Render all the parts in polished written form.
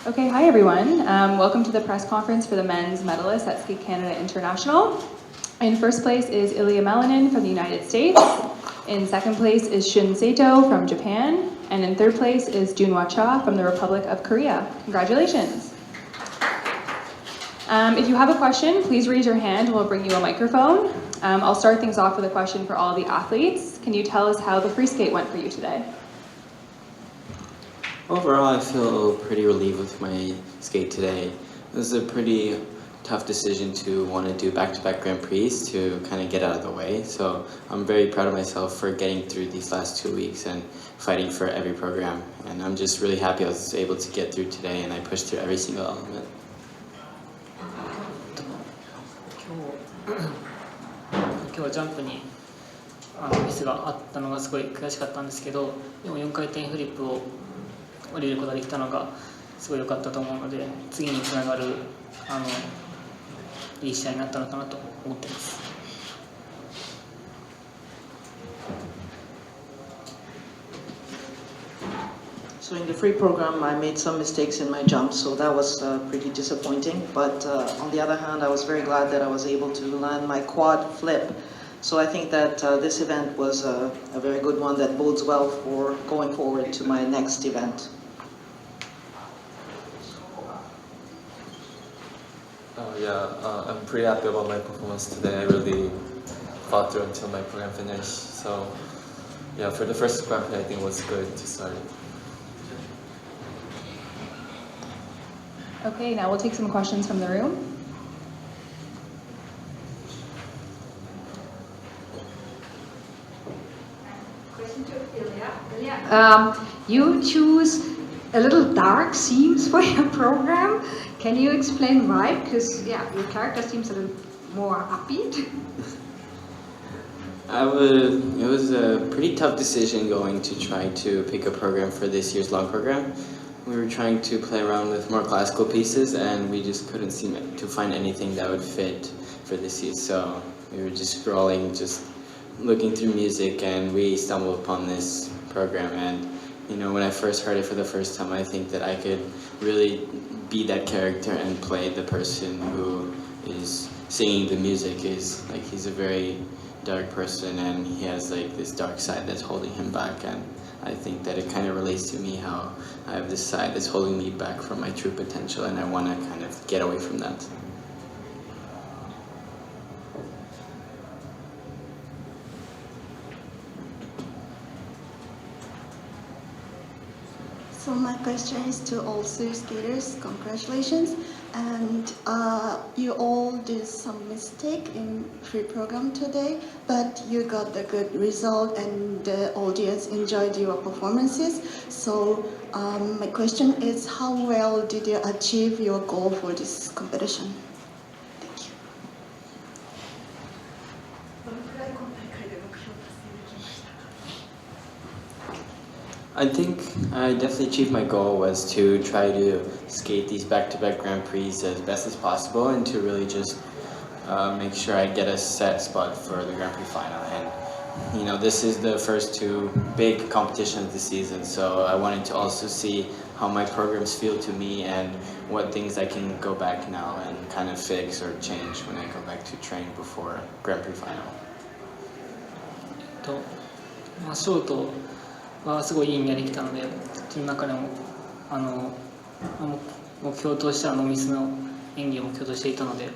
Okay, hi everyone. Welcome to the press conference for the men's medalists at Skate Canada International. In first place is Ilya Malinin from the United States. In second place is Shun Sato from Japan. And in third place is Junhwa Cha from the Republic of Korea. Congratulations. If you have a question, please raise your hand and we'll bring you a microphone. I'll start things off with a question for all the athletes. Can you tell us how the free skate went for you today? Overall, I feel pretty relieved with my skate today. It was a pretty tough decision to want to do back-to-back Grand Prix to kind of get out of the way. So I'm very proud of myself for getting through these last 2 weeks and fighting for every program. And I'm just really happy I was able to get through today and I pushed through every single element. 今日はジャンプにミスがあったのがすごい悔しかったんですけど、でも4回転フリップを降りることができたのがすごい良かったと思うので、次につながるいい試合になったのかなと思っています。So in the free program, I made some mistakes in my jump, so that was pretty disappointing. But on the other hand, I was very glad that I was able to land my quad flip. So I think that this event was a very good one that bodes well for going forward to my next event. I'm pretty happy about my performance today. I really fought through until my program finished. So yeah, for the first Grand Prix, I think it was good to start. Okay, now we'll take some questions from the room. Question to Ilya. You choose a little dark themes for your program. Can you explain why? Because your character seems a little more upbeat. It was a pretty tough decision going to try to pick a program for this year's long program. We were trying to play around with more classical pieces and we just couldn't seem to find anything that would fit for this year. So we were just scrolling, just looking through music, and we stumbled upon this program. And when I first heard it for the first time, I think that I could really be that character and play the person who is singing the music. He's a very dark person and he has this dark side that's holding him back, and I think that it kind of relates to me, how I have this side that's holding me back from my true potential, and I want to kind of get away from that. So my question is to all three skaters. Congratulations, and you all did some mistake in free program today, but you got the good result and the audience enjoyed your performances. So my question is, how well did you achieve your goal for this competition? Thank you. I think I definitely achieved my goal was to try to skate these back-to-back Grand Prix as best as possible and to really just make sure I get a set spot for the Grand Prix final. And this is the first two big competitions of the season, so I wanted to also see how my programs feel to me and what things I can go back now and kind of fix or change when I go back to train before Grand Prix final. ショートはすごいいい演技できたので、その中でも目標としてはノーミスの演技を目標としていたので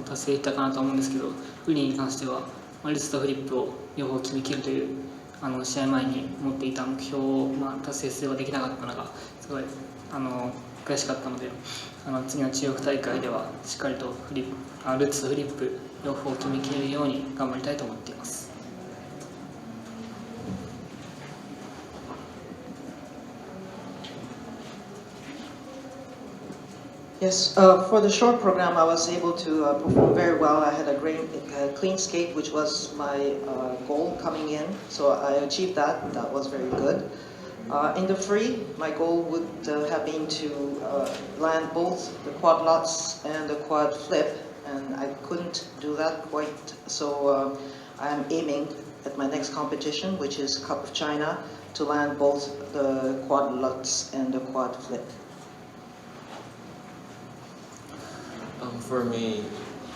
達成できたかなと思うんですけど、フリーに関してはルツとフリップを両方決めきるという試合前に持っていた目標を達成すればできなかったのがすごい悔しかったので、次の中国大会ではしっかりとルツとフリップ両方決めきれるように頑張りたいと思っています。Yes, for the short program, I was able to perform very well. I had a great clean skate, which was my goal coming in. So I achieved that. That was very good. In the free, my goal would have been to land both the quad lots and the quad flip, and I couldn't do that quite. So I'm aiming at my next competition, which is Cup of China, to land both the quad lots and the quad flip. for me,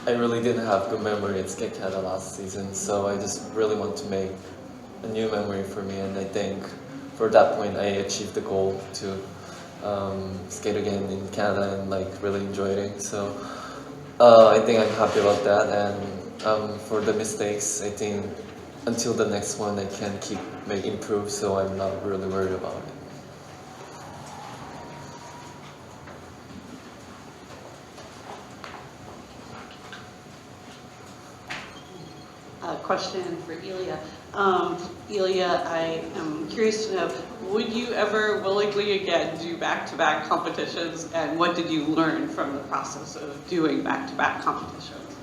I really didn't have good memory at Skate Canada last season, so I just really want to make a new memory for me, and I think for that point I achieved the goal to skate again in Canada and like really enjoy it. So I think I'm happy about that, and for the mistakes, I think until the next one I can improve, so I'm not really worried about it. Question for Ilya. Ilya, I am curious to know, would you ever willingly again do back-to-back competitions, and what did you learn from the process of doing back-to-back competitions?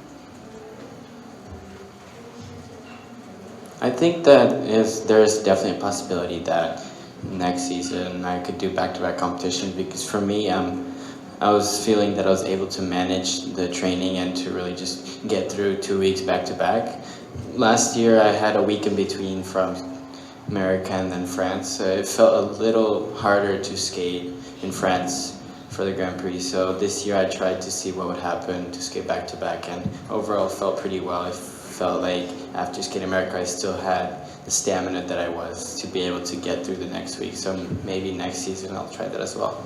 I think that there's definitely a possibility that next season I could do back-to-back competition, because for me, I was feeling that I was able to manage the training and to really just get through 2 weeks back-to-back. Last year I had a week in between from America and then France, so it felt a little harder to skate in France for the Grand Prix. So this year I tried to see what would happen to skate back-to-back, and overall it felt pretty well. I felt like after skating America I still had the stamina that I was to be able to get through the next week. So maybe next season I'll try that as well.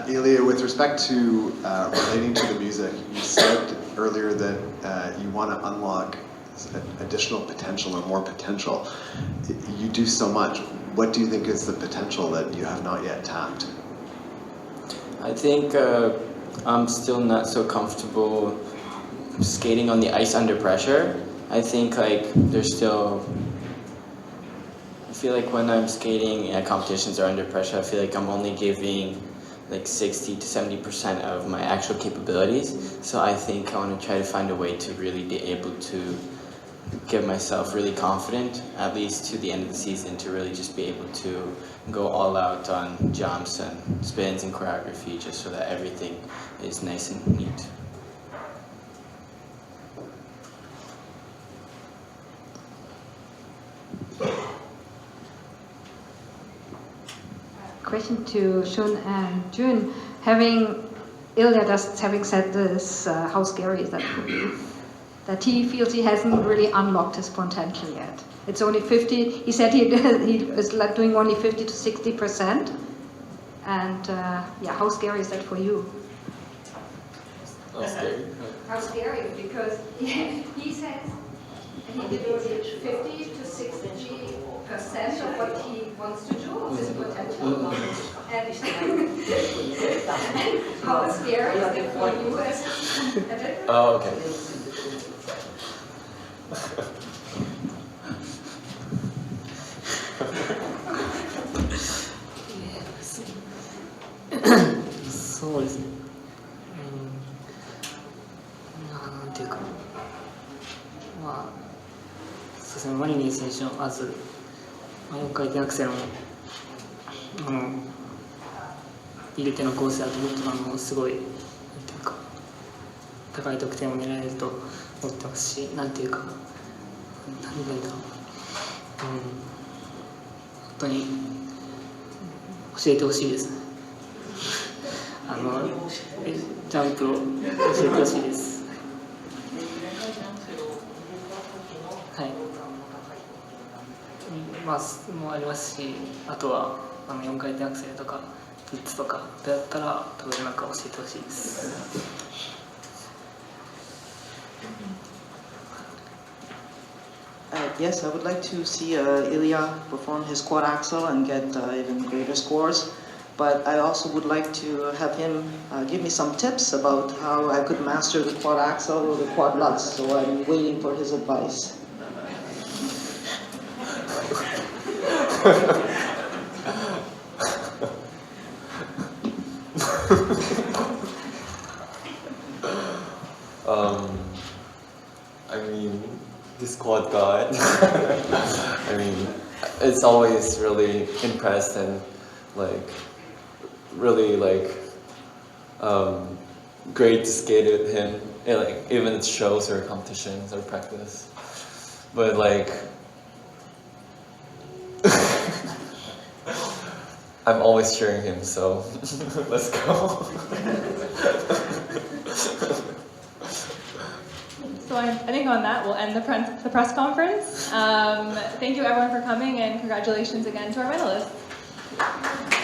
Ilya, with respect to relating to the music, you said earlier that you want to unlock additional potential or more potential. You do so much. What do you think is the potential that you have not yet tapped? I think I'm still not so comfortable skating on the ice under pressure. I think like there's still, I feel like when I'm skating at competitions or under pressure, I feel like I'm only giving like 60 to 70% of my actual capabilities. So I think I want to try to find a way to really be able to get myself really confident, at least to the end of the season, to really just be able to go all out on jumps and spins and choreography, just so that everything is nice and neat. Question to Shun and Jun. Ilya just having said this, how scary is that for you? That he feels he hasn't really unlocked his potential yet. It's only 50. He said he is like doing only 50 to 60%. And yeah, how scary is that for you? How scary? How scary? Because he says he did only 50 to 60% of what he wants to do, his potential. And how scary is it for you as a Oh, okay.そうですね。なんていうか、まあ、そうですね、マリニン選手のまず、4回転アクセルの入れての構成だともっとすごい、なんていうか、高い得点を狙えると思ってますし、なんていうか、何て言うんだろう、本当に教えてほしいですね。ジャンプを教えてほしいです。はい。まあ、もありますし、あとは4回転アクセルとかピッツとかだったら多分なんか教えてほしいです。Yes, I would like to see Ilya perform his quad axel and get even greater scores. But I also would like to have him give me some tips about how I could master the quad axel or the quad lutz. So I'm waiting for his advice. I mean, this quad god. I mean, it's always really impressed and like really like great to skate with him, and, like even at shows or competitions or practice. But like, I'm always cheering him, so let's go. So I think on that we'll end the press conference. Thank you everyone for coming, and congratulations again to our medalists.